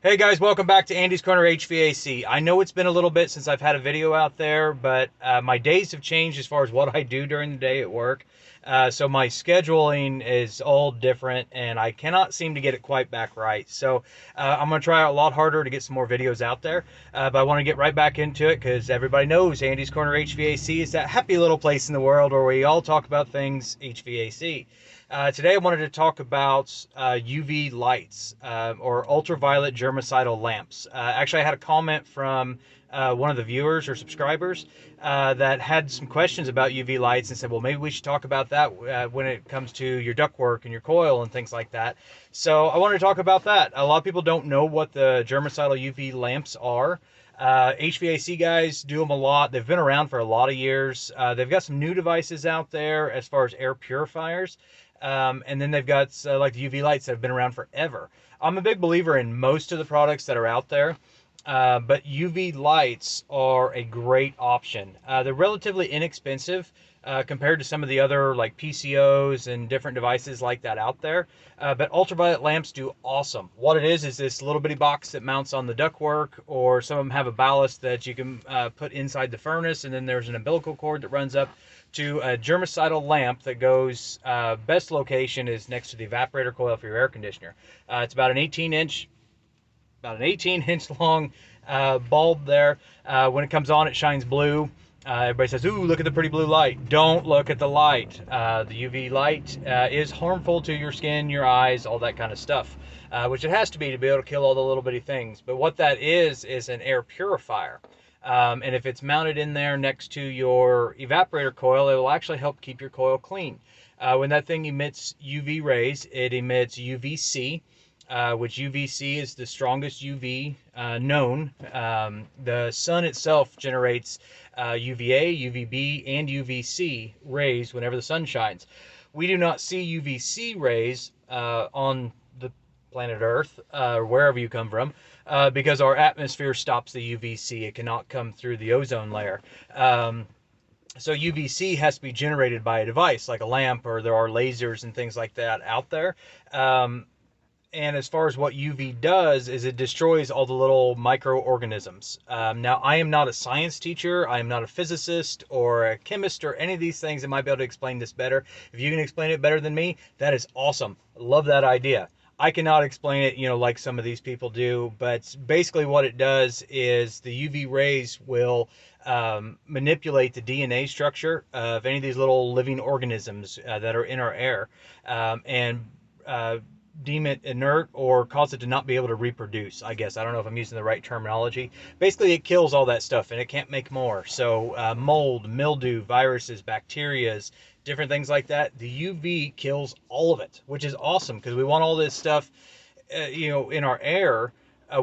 Hey guys, welcome back to Andy's Corner HVAC. I know it's been a little bit since I've had a video out there, but my days have changed as far as what I do during the day at work. So my scheduling is all different and I cannot seem to get it quite back right. So I'm going to try a lot harder to get some more videos out there, but I want to get right back into it because everybody knows Andy's Corner HVAC is that happy little place in the world where we all talk about things HVAC. Today I wanted to talk about UV lights or ultraviolet germicidal lamps. Actually, I had a comment from one of the viewers or subscribers that had some questions about UV lights and said, well, maybe we should talk about that when it comes to your ductwork and your coil and things like that. So I wanted to talk about that. A lot of people don't know what the germicidal UV lamps are. HVAC guys do them a lot. They've been around for a lot of years. They've got some new devices out there as far as air purifiers. And then they've got like the UV lights that have been around forever. I'm a big believer in most of the products that are out there, but UV lights are a great option. They're relatively inexpensive compared to some of the other like PCOs and different devices like that out there. But ultraviolet lamps do awesome. What it is this little bitty box that mounts on the ductwork, or some of them have a ballast that you can put inside the furnace, and then there's an umbilical cord that runs up to a germicidal lamp that goes, best location is next to the evaporator coil for your air conditioner. It's about an 18-inch long bulb there. When it comes on, it shines blue. Everybody says, ooh, look at the pretty blue light. Don't look at the light. The UV light is harmful to your skin, your eyes, all that kind of stuff, which it has to be able to kill all the little bitty things. But what that is an air purifier. And if it's mounted in there next to your evaporator coil, it will actually help keep your coil clean. When that thing emits UV rays, it emits UVC, which UVC is the strongest UV known. The sun itself generates UVA, UVB, and UVC rays whenever the sun shines. We do not see UVC rays on the planet Earth, or wherever you come from, because our atmosphere stops the UVC. It cannot come through the ozone layer. So UVC has to be generated by a device like a lamp, or there are lasers and things like that out there. And as far as what UV does is it destroys all the little microorganisms. Now, I am not a science teacher. I am not a physicist or a chemist or any of these things that might be able to explain this better. If you can explain it better than me, that is awesome. Love that idea. I cannot explain it, like some of these people do, but basically what it does is the UV rays will manipulate the DNA structure of any of these little living organisms that are in our air, and deem it inert or cause it to not be able to reproduce, I guess. I don't know if I'm using the right terminology. Basically, it kills all that stuff and it can't make more. So mold, mildew, viruses, bacterias, different things like that, the UV kills all of it, which is awesome because we want all this stuff, in our air.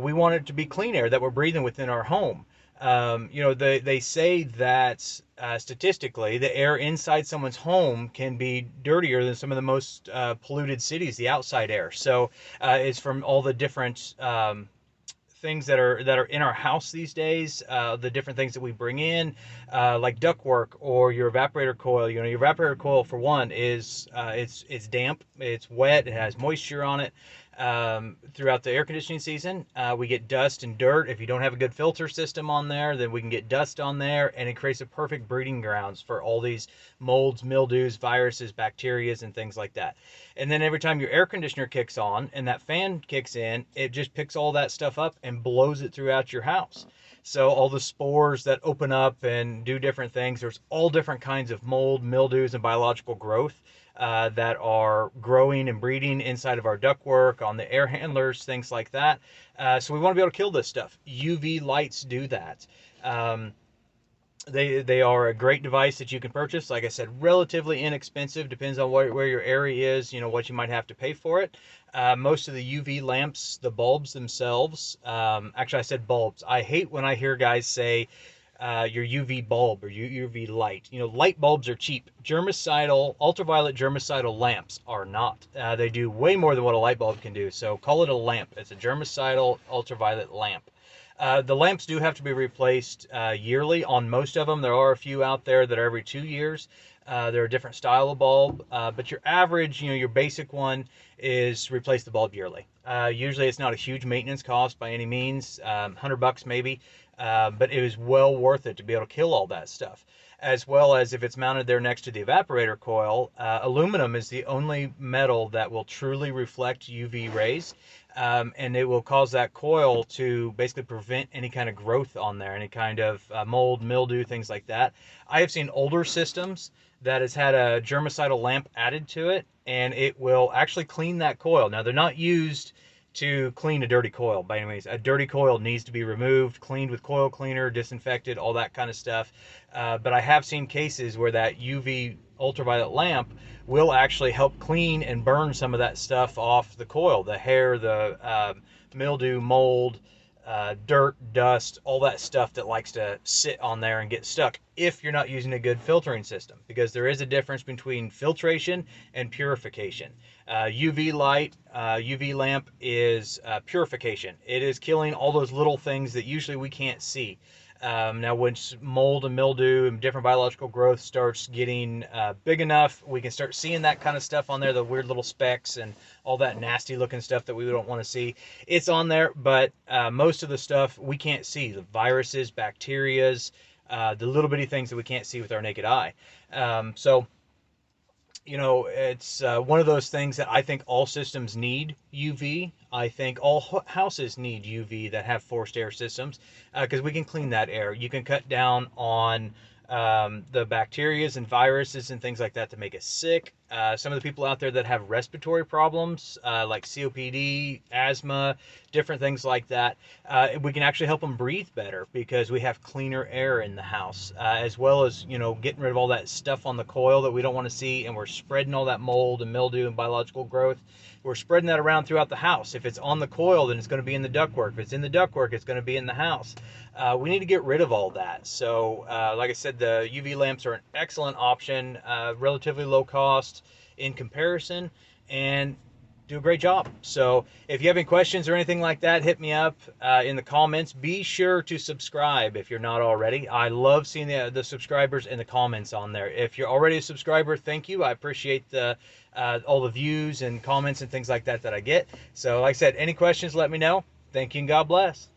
We want it to be clean air that we're breathing within our home. They say that statistically, the air inside someone's home can be dirtier than some of the most polluted cities, the outside air. So it's from all the different things that are in our house these days, the different things that we bring in, like ductwork or your evaporator coil. Your evaporator coil, for one, is it's damp, it's wet, it has moisture on it. Throughout the air conditioning season, we get dust and dirt. If you don't have a good filter system on there, then we can get dust on there, and it creates a perfect breeding grounds for all these molds, mildews, viruses, bacteria, and things like that. And then every time your air conditioner kicks on and that fan kicks in, it just picks all that stuff up and blows it throughout your house. So all the spores that open up and do different things, there's all different kinds of mold, mildews, and biological growth that are growing and breeding inside of our ductwork, on the air handlers, things like that. So we want to be able to kill this stuff. UV lights do that. They are a great device that you can purchase. Like I said, relatively inexpensive. Depends on where your area is, what you might have to pay for it. Most of the UV lamps, the bulbs themselves, actually I said bulbs. I hate when I hear guys say your UV bulb or UV light. Light bulbs are cheap. Ultraviolet germicidal lamps are not. They do way more than what a light bulb can do. So call it a lamp. It's a germicidal ultraviolet lamp. The lamps do have to be replaced yearly on most of them. There are a few out there that are every 2 years. They're a different style of bulb, but your average, your basic one is replace the bulb yearly. Usually it's not a huge maintenance cost by any means, $100 maybe, but it is well worth it to be able to kill all that stuff. As well as if it's mounted there next to the evaporator coil, aluminum is the only metal that will truly reflect UV rays, and it will cause that coil to basically prevent any kind of growth on there, any kind of mold, mildew, things like that. I have seen older systems that has had a germicidal lamp added to it, and it will actually clean that coil. Now, they're not used to clean a dirty coil by any means. A dirty coil needs to be removed, cleaned with coil cleaner, disinfected, all that kind of stuff. But I have seen cases where that UV ultraviolet lamp will actually help clean and burn some of that stuff off the coil, the hair, the mildew, mold, dirt, dust, all that stuff that likes to sit on there and get stuck if you're not using a good filtering system, because there is a difference between filtration and purification. UV light, UV lamp is purification. It is killing all those little things that usually we can't see. Now, when mold and mildew and different biological growth starts getting big enough, we can start seeing that kind of stuff on there, the weird little specks and all that nasty looking stuff that we don't want to see. It's on there, but most of the stuff we can't see, the viruses, bacterias, the little bitty things that we can't see with our naked eye. So, you know, it's one of those things that I think all systems need UV. I think all houses need UV that have forced air systems, because we can clean that air. You can cut down on the bacterias and viruses and things like that to make us sick. Some of the people out there that have respiratory problems, like COPD, asthma, different things like that, we can actually help them breathe better because we have cleaner air in the house, as well as, you know, getting rid of all that stuff on the coil that we don't want to see, and we're spreading all that mold and mildew and biological growth. We're spreading that around throughout the house. If it's on the coil, then it's going to be in the ductwork. If it's in the ductwork, it's going to be in the house. We need to get rid of all that. So, like I said, the UV lamps are an excellent option, relatively low cost in comparison, and do a great job. So if you have any questions or anything like that, hit me up in the comments. Be sure to subscribe if you're not already. I love seeing the subscribers and the comments on there. If you're already a subscriber, thank you. I appreciate all the views and comments and things like that I get. So like I said, any questions, let me know. Thank you and God bless.